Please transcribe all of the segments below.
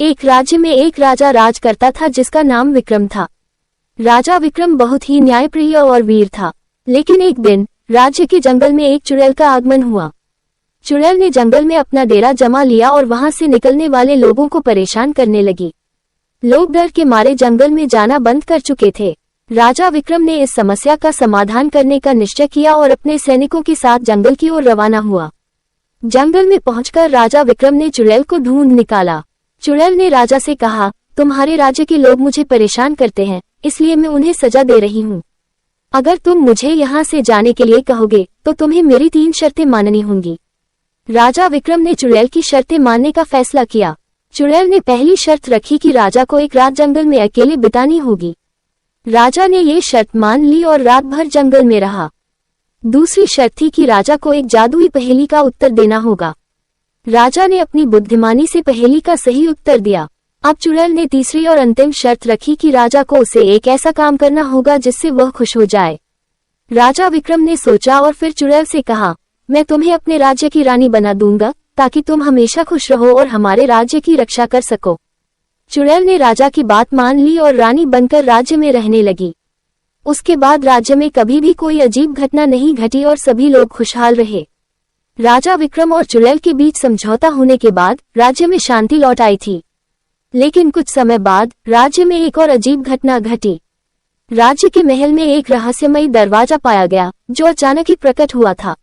एक राज्य में एक राजा राज करता था जिसका नाम विक्रम था। राजा विक्रम बहुत ही न्यायप्रिय और वीर था। लेकिन एक दिन राज्य के जंगल में एक चुड़ैल का आगमन हुआ। चुड़ैल ने जंगल में अपना डेरा जमा लिया और वहां से निकलने वाले लोगों को परेशान करने लगी। लोग डर के मारे जंगल में जाना बंद कर चुके थे। राजा विक्रम ने इस समस्या का समाधान करने का निश्चय किया और अपने सैनिकों के साथ जंगल की ओर रवाना हुआ। जंगल में पहुंचकर राजा विक्रम ने चुड़ैल को ढूंढ निकाला। चुड़ैल ने राजा से कहा, तुम्हारे राज्य के लोग मुझे परेशान करते हैं, इसलिए मैं उन्हें सजा दे रही हूँ। अगर तुम मुझे यहाँ से जाने के लिए कहोगे तो तुम्हें मेरी 3 शर्तें माननी होंगी। राजा विक्रम ने चुड़ैल की शर्तें मानने का फैसला किया। चुड़ैल ने पहली शर्त रखी कि राजा को एक रात जंगल में अकेले बितानी होगी। राजा ने ये शर्त मान ली और रात भर जंगल में रहा। दूसरी शर्त थी कि राजा को एक जादुई पहेली का उत्तर देना होगा। राजा ने अपनी बुद्धिमानी से पहेली का सही उत्तर दिया। अब चुड़ैल ने तीसरी और अंतिम शर्त रखी कि राजा को उसे एक ऐसा काम करना होगा जिससे वह खुश हो जाए। राजा विक्रम ने सोचा और फिर चुड़ैल से कहा, मैं तुम्हें अपने राज्य की रानी बना दूंगा ताकि तुम हमेशा खुश रहो और हमारे राज्य की रक्षा कर सको। चुड़ैल ने राजा की बात मान ली और रानी बनकर राज्य में रहने लगी। उसके बाद राज्य में कभी भी कोई अजीब घटना नहीं घटी और सभी लोग खुशहाल रहे। राजा विक्रम और चुड़ैल के बीच समझौता होने के बाद राज्य में शांति लौट आई थी। लेकिन कुछ समय बाद राज्य में एक और अजीब घटना घटी। राज्य के महल में एक रहस्यमयी दरवाजा पाया गया जो अचानक ही प्रकट हुआ था।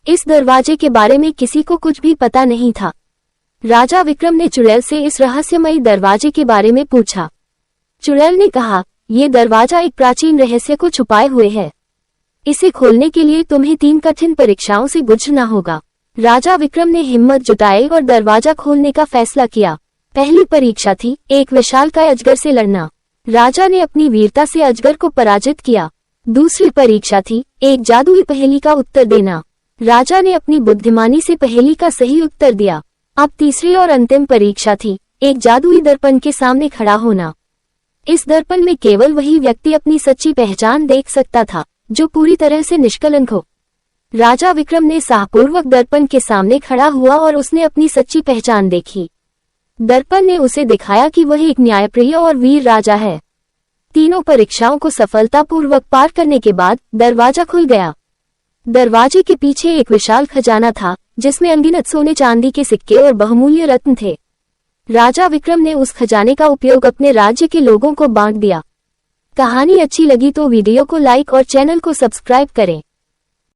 इस दरवाजे के बारे में किसी को कुछ भी पता नहीं था। राजा विक्रम ने चुड़ैल से इस रहस्यमयी दरवाजे के बारे में पूछा। चुड़ैल ने कहा, ये दरवाजा एक प्राचीन रहस्य को छुपाए हुए है। इसे खोलने के लिए तुम्हें 3 कठिन परीक्षाओं से गुजरना होगा। राजा विक्रम ने हिम्मत जुटाई और दरवाजा खोलने का फैसला किया। पहली परीक्षा थी एक विशालकाय अजगर से लड़ना। राजा ने अपनी वीरता से अजगर को पराजित किया। दूसरी परीक्षा थी एक जादुई पहेली का उत्तर देना। राजा ने अपनी बुद्धिमानी से पहेली का सही उत्तर दिया। अब तीसरी और अंतिम परीक्षा थी एक जादुई दर्पण के सामने खड़ा होना। इस दर्पण में केवल वही व्यक्ति अपनी सच्ची पहचान देख सकता था जो पूरी तरह से निष्कलंक हो। राजा विक्रम ने साहपूर्वक दर्पण के सामने खड़ा हुआ और उसने अपनी सच्ची पहचान देखी। दर्पण ने उसे दिखाया कि वह एक न्यायप्रिय और वीर राजा है। तीनों परीक्षाओं को सफलतापूर्वक पार करने के बाद दरवाजा खुल गया। दरवाजे के पीछे एक विशाल खजाना था जिसमें अनगिनत सोने चांदी के सिक्के और बहुमूल्य रत्न थे। राजा विक्रम ने उस खजाने का उपयोग अपने राज्य के लोगों को बांट दिया। कहानी अच्छी लगी तो वीडियो को लाइक और चैनल को सब्सक्राइब करें।